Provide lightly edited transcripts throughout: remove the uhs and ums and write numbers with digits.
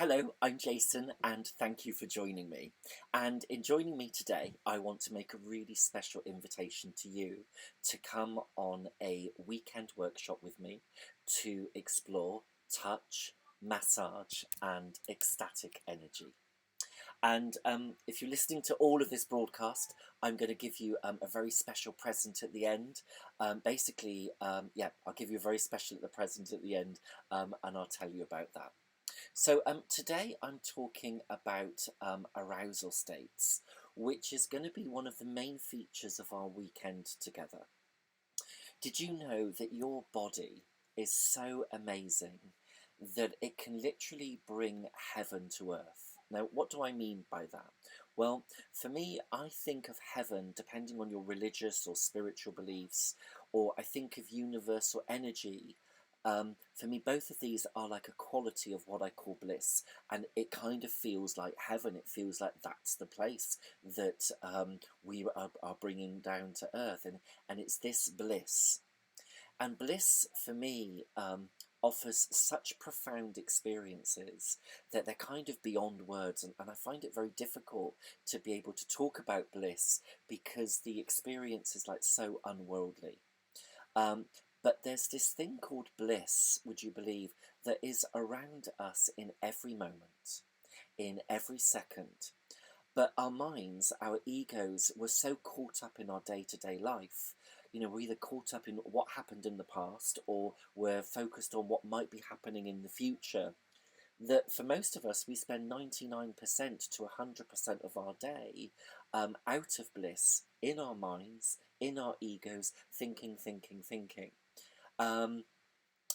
Hello, I'm Jason, and thank you for joining me. And in joining me today, I want to make a really special invitation to you to come on a weekend workshop with me to explore touch, massage, and ecstatic energy. And if you're listening to all of this broadcast, I'm going to give you a very special present at the end. I'll give you a very special present at the end, and I'll tell you about that. So today I'm talking about arousal states, which is going to be one of the main features of our weekend together. Did you know that your body is so amazing that it can literally bring heaven to earth? Now, what do I mean by that? Well, for me, I think of heaven, depending on your religious or spiritual beliefs, or I think of universal energy. For me, both of these are like a quality of what I call bliss, and it kind of feels like heaven. It feels like that's the place that we are bringing down to earth, and it's this bliss. And bliss, for me, offers such profound experiences that they're kind of beyond words, and I find it very difficult to be able to talk about bliss because the experience is like so unworldly. But there's this thing called bliss, would you believe, that is around us in every moment, in every second. But our minds, our egos, were so caught up in our day-to-day life. You know, we're either caught up in what happened in the past, or we're focused on what might be happening in the future, that for most of us, we spend 99% to 100% of our day out of bliss, in our minds, in our egos, thinking.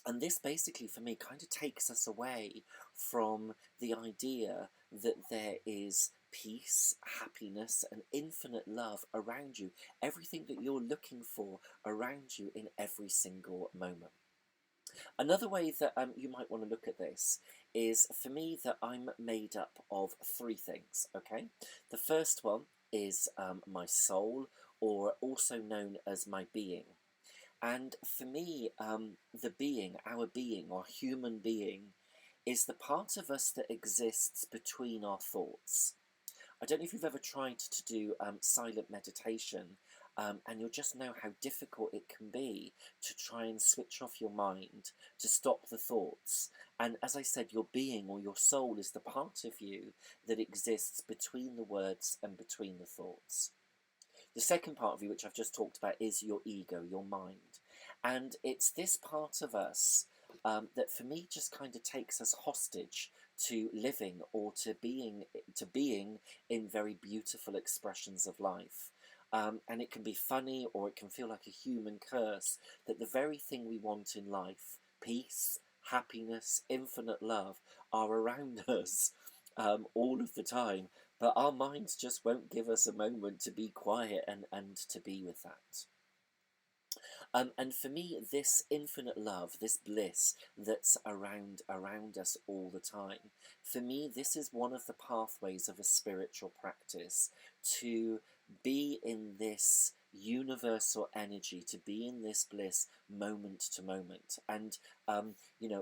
And this basically, for me, kind of takes us away from the idea that there is peace, happiness, and infinite love around you. Everything that you're looking for around you in every single moment. Another way that you might want to look at this is, for me, that I'm made up of three things, okay? The first one is my soul, or also known as my being. And for me, the being, our being, our human being, is the part of us that exists between our thoughts. I don't know if you've ever tried to do silent meditation, and you'll just know how difficult it can be to try and switch off your mind, to stop the thoughts. And as I said, your being or your soul is the part of you that exists between the words and between the thoughts. The second part of you, which I've just talked about, is your ego, your mind. And it's this part of us that for me just kind of takes us hostage to living, or to being in very beautiful expressions of life. And it can be funny, or it can feel like a human curse, that the very thing we want in life, peace, happiness, infinite love, are around us all of the time. But our minds just won't give us a moment to be quiet and to be with that. And for me, this infinite love, this bliss that's around us all the time, for me, this is one of the pathways of a spiritual practice, to be in this universal energy, to be in this bliss moment to moment. And a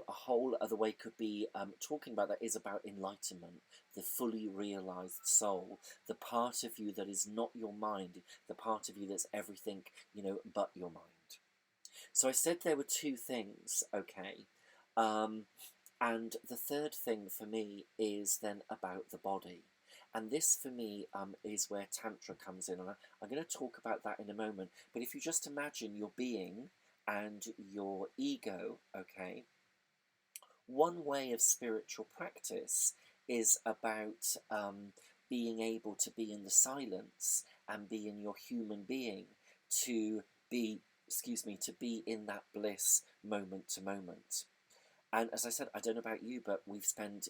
whole other way could be talking about that is about enlightenment, the fully realized soul, the part of you that is not your mind, the part of you that's everything, but your mind. So I said there were two things, okay? And the third thing for me is then about the body. And this, for me, is where Tantra comes in. And I'm going to talk about that in a moment. But if you just imagine your being and your ego, okay, one way of spiritual practice is about being able to be in the silence and be in your human being, to be in that bliss moment to moment. And as I said, I don't know about you, but we spend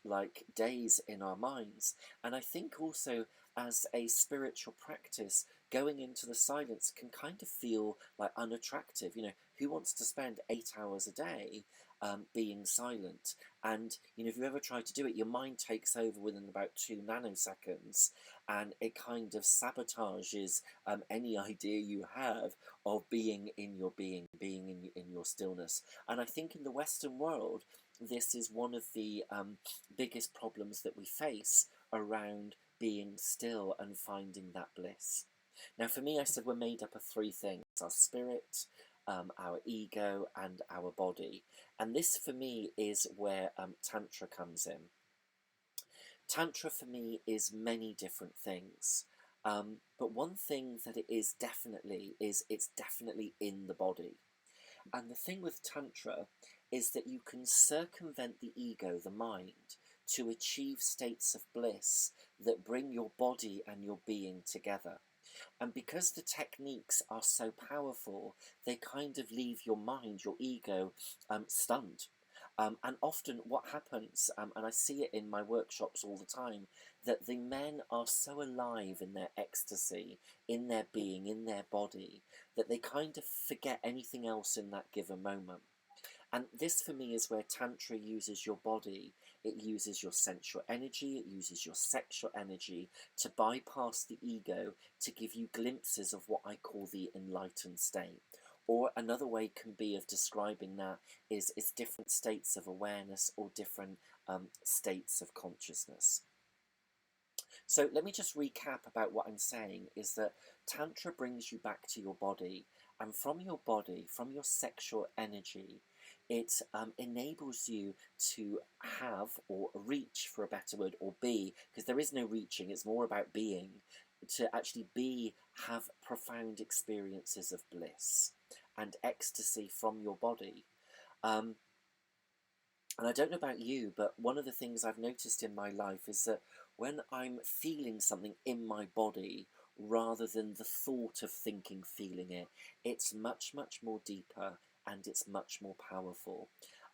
like days in our minds. And I think also, as a spiritual practice, going into the silence can kind of feel like unattractive. Who wants to spend 8 hours a day being silent? And if you ever try to do it, your mind takes over within about 2 nanoseconds, and it kind of sabotages any idea you have of being in your being in your stillness. And I think in the Western world, this is one of the biggest problems that we face around being still and finding that bliss. Now, for me, I said we're made up of three things: our spirit, our ego, and our body. And this, for me, is where Tantra comes in. Tantra, for me, is many different things. But one thing that it is it's definitely in the body. And the thing with Tantra is that you can circumvent the ego, the mind, to achieve states of bliss that bring your body and your being together. And because the techniques are so powerful, they kind of leave your mind, your ego, stunned. And often what happens, and I see it in my workshops all the time, that the men are so alive in their ecstasy, in their being, in their body, that they kind of forget anything else in that given moment. And this for me is where Tantra uses your body, it uses your sensual energy, it uses your sexual energy to bypass the ego, to give you glimpses of what I call the enlightened state. Or another way can be of describing that is different states of awareness or different states of consciousness. So let me just recap about what I'm saying is that Tantra brings you back to your body, and from your body, from your sexual energy, it enables you to have or reach, for a better word, or be, because there is no reaching, it's more about being, to actually have profound experiences of bliss and ecstasy from your body. And I don't know about you, but one of the things I've noticed in my life is that when I'm feeling something in my body, rather than the thought of thinking, feeling it, it's much, much more deeper and it's much more powerful.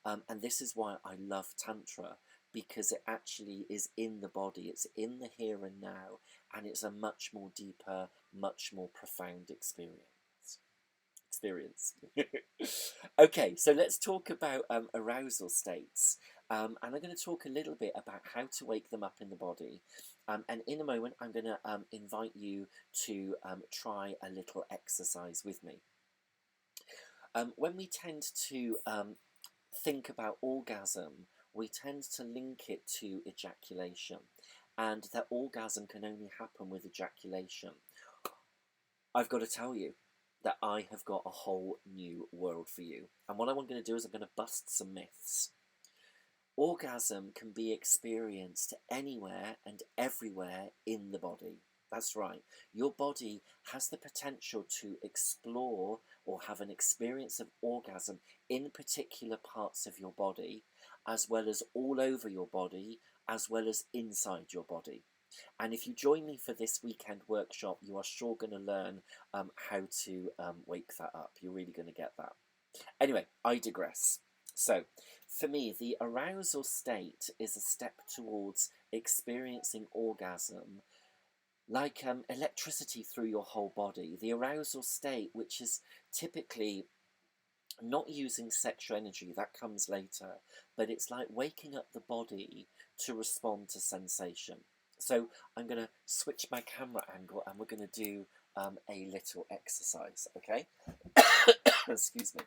And this is why I love Tantra, because it actually is in the body, it's in the here and now, and it's a much more deeper, much more profound experience. Okay, so let's talk about arousal states. And I'm going to talk a little bit about how to wake them up in the body. And in a moment, I'm going to invite you to try a little exercise with me. When we tend to think about orgasm, we tend to link it to ejaculation, and that orgasm can only happen with ejaculation. I've got to tell you that I have got a whole new world for you. And what I'm going to do is I'm going to bust some myths. Orgasm can be experienced anywhere and everywhere in the body. That's right. Your body has the potential to explore or have an experience of orgasm in particular parts of your body, as well as all over your body, as well as inside your body. And if you join me for this weekend workshop, you are sure going to learn how to wake that up. You're really going to get that. Anyway, I digress. So, for me, the arousal state is a step towards experiencing orgasm like electricity through your whole body. The arousal state, which is typically not using sexual energy, that comes later, but it's like waking up the body to respond to sensation. So I'm going to switch my camera angle and we're going to do a little exercise, okay? Excuse me.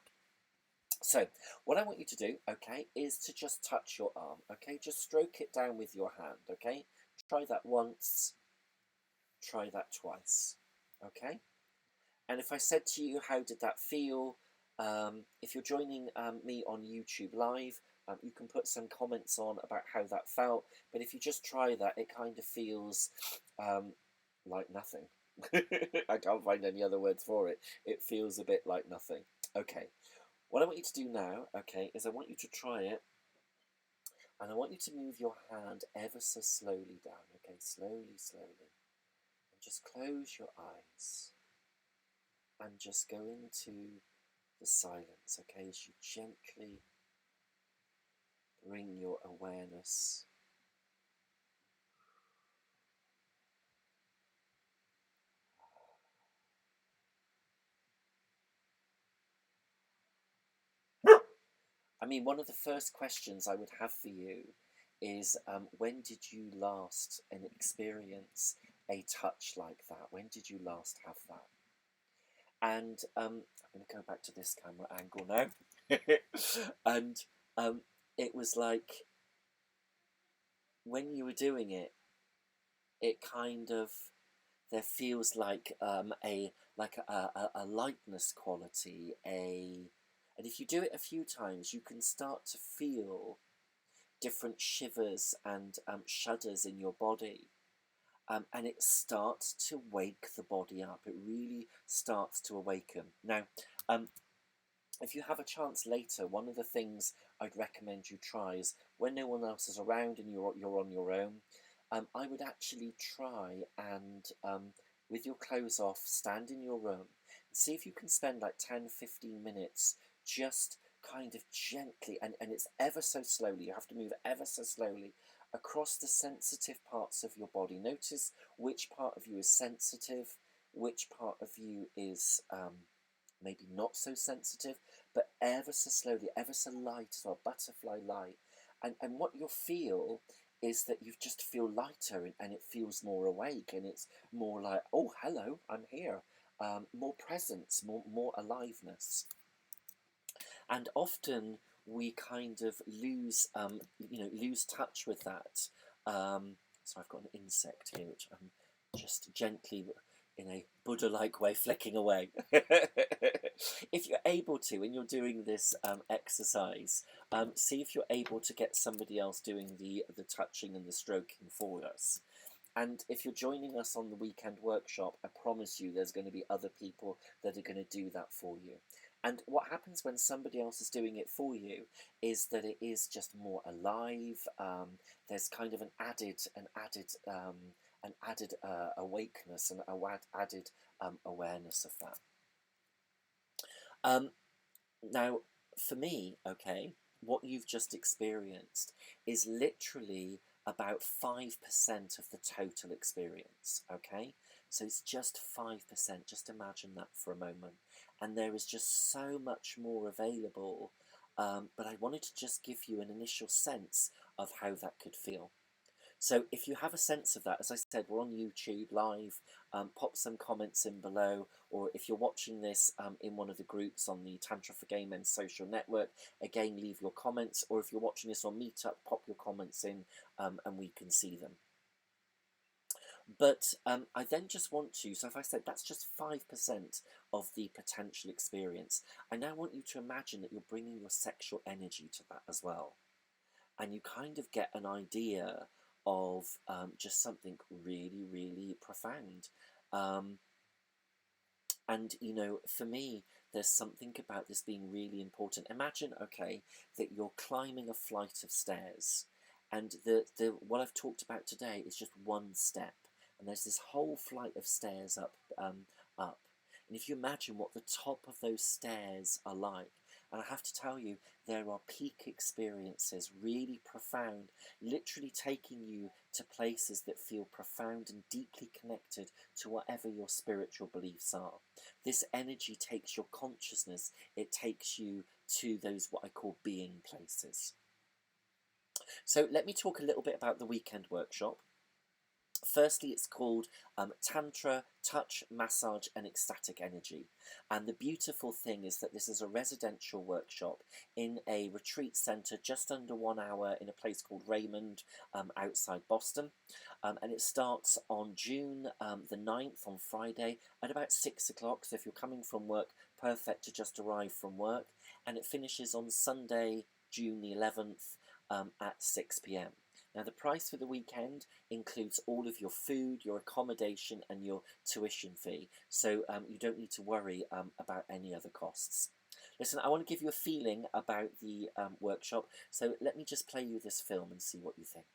So what I want you to do, okay, is to just touch your arm, okay? Just stroke it down with your hand, okay? Try that once, try that twice, okay? And if I said to you, how did that feel? If you're joining me on YouTube Live, you can put some comments on about how that felt. But if you just try that, it kind of feels like nothing. I can't find any other words for it. It feels a bit like nothing. Okay. What I want you to do now, okay, is I want you to try it. And I want you to move your hand ever so slowly down, okay? Slowly, slowly. And just close your eyes. And just go into the silence, okay, as you gently bring your awareness I mean, one of the first questions I would have for you is when did you last experience a touch like that? When did you last have that? And I'm going to go back to this camera angle now. And it was like when you were doing it, it kind of, there feels like a lightness quality, and if you do it a few times, you can start to feel different shivers and shudders in your body. And it starts to wake the body up. It really starts to awaken. Now, if you have a chance later, one of the things I'd recommend you try is when no one else is around and you're on your own, I would actually try and, with your clothes off, stand in your room and see if you can spend like 10-15 minutes just kind of gently, and it's ever so slowly, you have to move ever so slowly across the sensitive parts of your body. Notice which part of you is sensitive, which part of you is maybe not so sensitive, but ever so slowly, ever so light as well, butterfly light. And what you'll feel is that you just feel lighter, and it feels more awake, and it's more like, oh, hello, I'm here. More presence, more aliveness. And often we kind of lose, lose touch with that. So I've got an insect here, which I'm just gently, in a Buddha-like way, flicking away. If you're able to, when you're doing this exercise, see if you're able to get somebody else doing the touching and the stroking for us. And if you're joining us on the weekend workshop, I promise you there's going to be other people that are going to do that for you. And what happens when somebody else is doing it for you is that it is just more alive. There's kind of an added awakeness and added awareness of that. Now, for me, okay, what you've just experienced is literally about 5% of the total experience, okay? So it's just 5%, just imagine that for a moment. And there is just so much more available, but I wanted to just give you an initial sense of how that could feel. So if you have a sense of that, as I said, we're on YouTube live, pop some comments in below, or if you're watching this in one of the groups on the Tantra4GayMen social network, again, leave your comments, or if you're watching this on Meetup, pop your comments in and we can see them. But I then just want to, so if I said that's just 5% of the potential experience, I now want you to imagine that you're bringing your sexual energy to that as well. And you kind of get an idea of just something really, really profound. And, you know, for me, there's something about this being really important. Imagine, okay, that you're climbing a flight of stairs, and what I've talked about today is just one step, and there's this whole flight of stairs up. And if you imagine what the top of those stairs are like, and I have to tell you, there are peak experiences, really profound, literally taking you to places that feel profound and deeply connected to whatever your spiritual beliefs are. This energy takes your consciousness, it takes you to those what I call being places. So let me talk a little bit about the weekend workshop. Firstly, it's called Tantra, Touch, Massage and Ecstatic Energy. And the beautiful thing is that this is a residential workshop in a retreat centre just under 1 hour in a place called Raymond outside Boston. And it starts on June the 9th on Friday at about 6 o'clock. So if you're coming from work, perfect to just arrive from work. And it finishes on Sunday, June the 11th at 6 p.m. Now, the price for the weekend includes all of your food, your accommodation and your tuition fee, so you don't need to worry about any other costs. Listen, I want to give you a feeling about the workshop, so let me just play you this film and see what you think.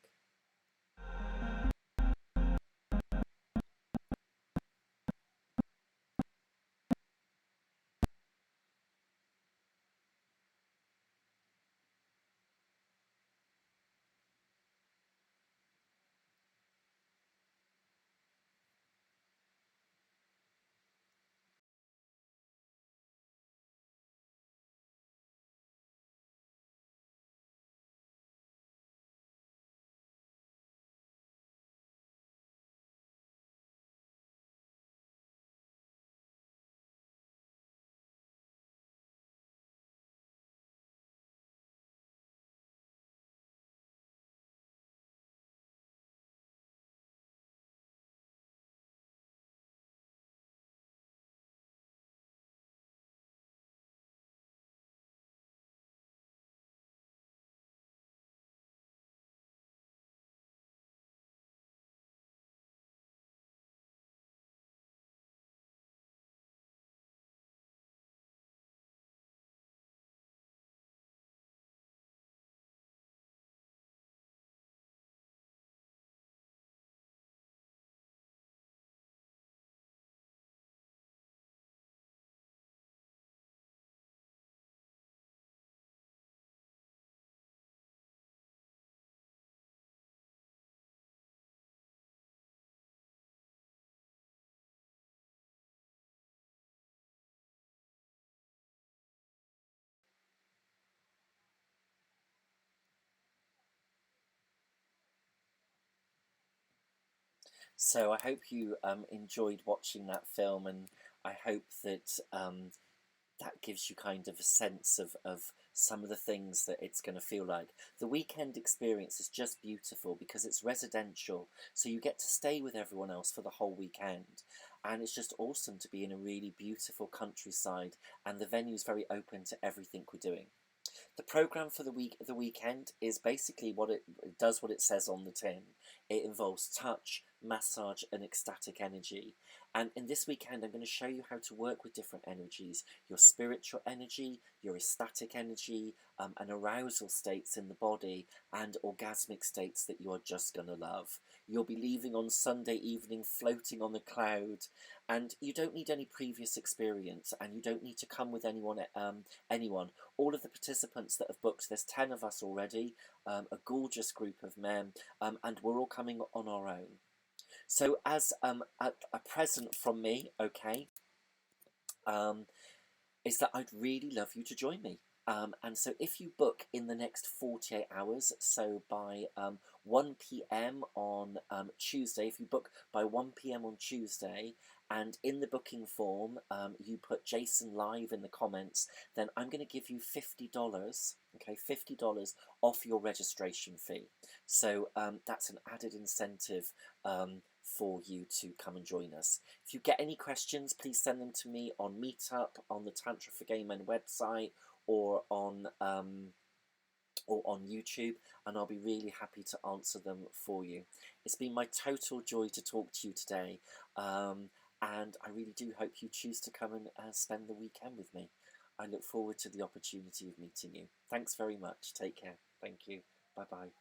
So I hope you enjoyed watching that film, and I hope that that gives you kind of a sense of some of the things that it's going to feel like. The weekend experience is just beautiful because it's residential, so you get to stay with everyone else for the whole weekend, and it's just awesome to be in a really beautiful countryside, and the venue's very open to everything we're doing. The program for the weekend is basically it does what it says on the tin. It involves touch, massage, and ecstatic energy. And in this weekend, I'm going to show you how to work with different energies: your spiritual energy, your ecstatic energy, and arousal states in the body, and orgasmic states that you are just going to love. You'll be leaving on Sunday evening, floating on the cloud, and you don't need any previous experience, and you don't need to come with anyone. Anyone. All of the participants that have booked, there's 10 of us already, a gorgeous group of men, and we're all coming on our own. So as a present from me, okay, is that I'd really love you to join me. And so if you book in the next 48 hours, so by 1 p.m. on Tuesday, if you book by 1 p.m. on Tuesday, and in the booking form you put Jason Live in the comments, then I'm going to give you $50, okay, $50 off your registration fee. So that's an added incentive for you to come and join us. If you get any questions, please send them to me on Meetup, on the Tantra4GayMen website, or on YouTube, and I'll be really happy to answer them for you. It's been my total joy to talk to you today, and I really do hope you choose to come and spend the weekend with me. I look forward to the opportunity of meeting you. Thanks very much. Take care. Thank you. Bye-bye.